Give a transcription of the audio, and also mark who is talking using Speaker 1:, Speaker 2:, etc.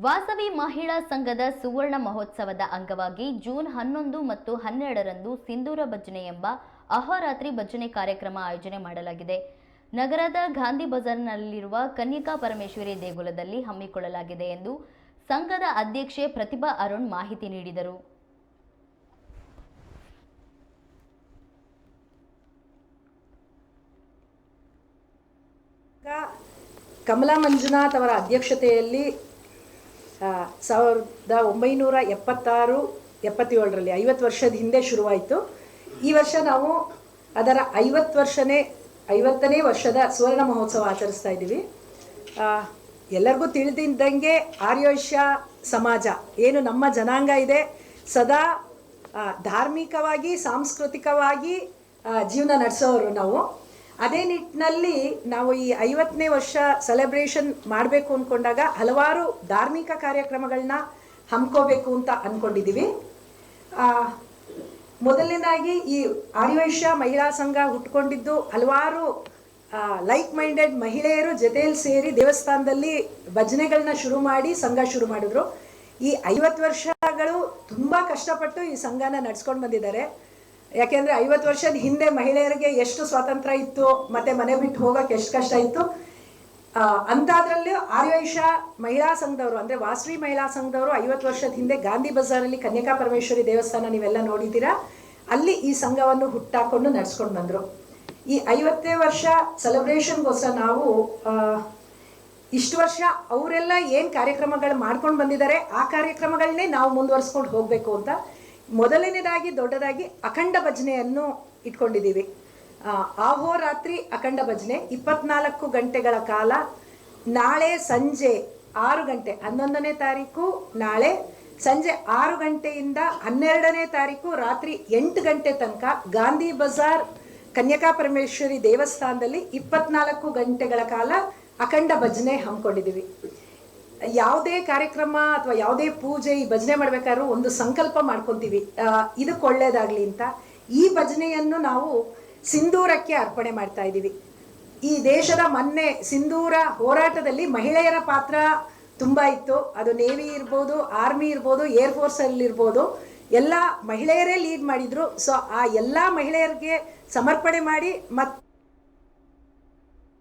Speaker 1: ವಾಸವಿ ಮಹಿಳಾ ಸಂಘದ ಸುವರ್ಣ ಮಹೋತ್ಸವದ ಅಂಗವಾಗಿ ಜೂನ್ 11 ಮತ್ತು 12ರಂದು ಸಿಂಧೂರ ಭಜನೆ ಎಂಬ ಅಹೋರಾತ್ರಿ ಭಜನೆ ಕಾರ್ಯಕ್ರಮ ಆಯೋಜನೆ ಮಾಡಲಾಗಿದೆ. ನಗರದ ಗಾಂಧಿ ಬಜಾರ್ನಲ್ಲಿರುವ ಕನ್ಯಕಾ ಪರಮೇಶ್ವರಿ ದೇಗುಲದಲ್ಲಿ ಹಮ್ಮಿಕೊಳ್ಳಲಾಗಿದೆ ಎಂದು ಸಂಘದ ಅಧ್ಯಕ್ಷೆ ಪ್ರತಿಭಾ ಅರುಣ್ ಮಾಹಿತಿ ನೀಡಿದರು.
Speaker 2: ಕಮಲಾ ಮಂಜುನಾಥ್ ಅವರ ಅಧ್ಯಕ್ಷತೆಯಲ್ಲಿ 1976-77ರಲ್ಲಿ 50 ವರ್ಷದ ಹಿಂದೆ ಶುರುವಾಯಿತು. ಈ ವರ್ಷ ನಾವು ಅದರ 50ನೇ ವರ್ಷದ ಸುವರ್ಣ ಮಹೋತ್ಸವ ಆಚರಿಸ್ತಾ ಇದ್ದೀವಿ. ಎಲ್ಲರಿಗೂ ತಿಳಿದಿದ್ದಂಗೆ ಆರ್ಯವೈಶ್ಯ ಸಮಾಜ ಏನು ನಮ್ಮ ಜನಾಂಗ ಇದೆ, ಸದಾ ಧಾರ್ಮಿಕವಾಗಿ ಸಾಂಸ್ಕೃತಿಕವಾಗಿ ಜೀವನ ನಡೆಸೋರು ನಾವು. ಅದೇ ನಿಟ್ಟಿನಲ್ಲಿ ನಾವು ಈ 50ನೇ ವರ್ಷ ಸೆಲೆಬ್ರೇಷನ್ ಮಾಡಬೇಕು ಅಂದ್ಕೊಂಡಾಗ ಹಲವಾರು ಧಾರ್ಮಿಕ ಕಾರ್ಯಕ್ರಮಗಳನ್ನ ಹಮ್ಮಿಕೋಬೇಕು ಅಂತ ಅಂದ್ಕೊಂಡಿದ್ದೀವಿ. ಮೊದಲನೇದಾಗಿ ಈ ಆರ್ಯವೈಶ್ಯ ಮಹಿಳಾ ಸಂಘ ಹುಟ್ಕೊಂಡಿದ್ದು ಹಲವಾರು ಲೈಕ್ ಮೈಂಡೆಡ್ ಮಹಿಳೆಯರು ಜೊತೆಯಲ್ಲಿ ಸೇರಿ ದೇವಸ್ಥಾನದಲ್ಲಿ ಭಜನೆಗಳನ್ನ ಶುರು ಮಾಡಿ ಸಂಘ ಶುರು ಮಾಡಿದ್ರು. ಈ 50 ವರ್ಷಗಳು ತುಂಬ ಕಷ್ಟಪಟ್ಟು ಈ ಸಂಘನ ನಡೆಸ್ಕೊಂಡು ಬಂದಿದ್ದಾರೆ. ಯಾಕೆಂದರೆ 50 ವರ್ಷದ ಹಿಂದೆ ಮಹಿಳೆಯರಿಗೆ ಎಷ್ಟು ಸ್ವಾತಂತ್ರ್ಯ ಇತ್ತು, ಮತ್ತು ಮನೆ ಬಿಟ್ಟು ಹೋಗೋಕೆ ಎಷ್ಟು ಕಷ್ಟ ಇತ್ತು. ಅಂಥದ್ರಲ್ಲೂ ಆರ್ಯವೈಶ್ಯ ಮಹಿಳಾ ಸಂಘದವರು ಅಂದರೆ ವಾಸವಿ ಮಹಿಳಾ ಸಂಘದವರು 50 ವರ್ಷದ ಹಿಂದೆ ಗಾಂಧಿ ಬಜಾರಲ್ಲಿ ಕನ್ಯಕಾ ಪರಮೇಶ್ವರಿ ದೇವಸ್ಥಾನ ನೀವೆಲ್ಲ ನೋಡಿದ್ದೀರಾ, ಅಲ್ಲಿ ಈ ಸಂಘವನ್ನು ಹುಟ್ಟಾಕೊಂಡು ನಡೆಸ್ಕೊಂಡು ಬಂದರು. ಈ 50ನೇ ವರ್ಷ ಸೆಲೆಬ್ರೇಷನ್ಗೋಸ್ಕರ ನಾವು ಇಷ್ಟು ವರ್ಷ ಅವರೆಲ್ಲ ಏನು ಕಾರ್ಯಕ್ರಮಗಳು ಮಾಡ್ಕೊಂಡು ಬಂದಿದ್ದಾರೆ ಆ ಕಾರ್ಯಕ್ರಮಗಳನ್ನೇ ನಾವು ಮುಂದುವರಿಸ್ಕೊಂಡು ಹೋಗಬೇಕು ಅಂತ ಮೊದಲನೇದಾಗಿ ದೊಡ್ಡದಾಗಿ ಅಖಂಡ ಭಜನೆಯನ್ನು ಇಟ್ಕೊಂಡಿದ್ದೀವಿ. ಅಹೋರಾತ್ರಿ ಅಖಂಡ ಭಜನೆ 24 ಗಂಟೆಗಳ ಕಾಲ. ನಾಳೆ ಸಂಜೆ 6 ಗಂಟೆ 11ನೇ ತಾರೀಕು ನಾಳೆ ಸಂಜೆ 6 ಗಂಟೆಯಿಂದ 12ನೇ ತಾರೀಕು ರಾತ್ರಿ 8 ಗಂಟೆ ತನಕ ಗಾಂಧಿ ಬಜಾರ್ ಕನ್ಯಕಾ ಪರಮೇಶ್ವರಿ ದೇವಸ್ಥಾನದಲ್ಲಿ 24 ಗಂಟೆಗಳ ಕಾಲ ಅಖಂಡ ಭಜನೆ ಹಮ್ಮಿಕೊಂಡಿದ್ದೀವಿ. ಯಾವುದೇ ಕಾರ್ಯಕ್ರಮ ಅಥವಾ ಯಾವುದೇ ಪೂಜೆ ಈ ಭಜನೆ ಮಾಡಬೇಕಾದ್ರೂ ಒಂದು ಸಂಕಲ್ಪ ಮಾಡ್ಕೊತೀವಿ, ಇದಕ್ಕೆ ಒಳ್ಳೇದಾಗಲಿ ಅಂತ. ಈ ಭಜನೆಯನ್ನು ನಾವು ಸಿಂಧೂರಕ್ಕೆ ಅರ್ಪಣೆ ಮಾಡ್ತಾ ಇದ್ದೀವಿ. ಈ ದೇಶದ ಮೊನ್ನೆ ಸಿಂಧೂರ ಹೋರಾಟದಲ್ಲಿ ಮಹಿಳೆಯರ ಪಾತ್ರ ತುಂಬ ಇತ್ತು. ಅದು ನೇವಿ ಇರ್ಬೋದು, ಆರ್ಮಿ ಇರ್ಬೋದು, ಏರ್ಫೋರ್ಸಲ್ಲಿ ಇರ್ಬೋದು, ಎಲ್ಲ ಮಹಿಳೆಯರೇ ಲೀಡ್ ಮಾಡಿದರು. ಸೊ ಆ ಎಲ್ಲ ಮಹಿಳೆಯರಿಗೆ ಸಮರ್ಪಣೆ ಮಾಡಿ ಮತ್ತು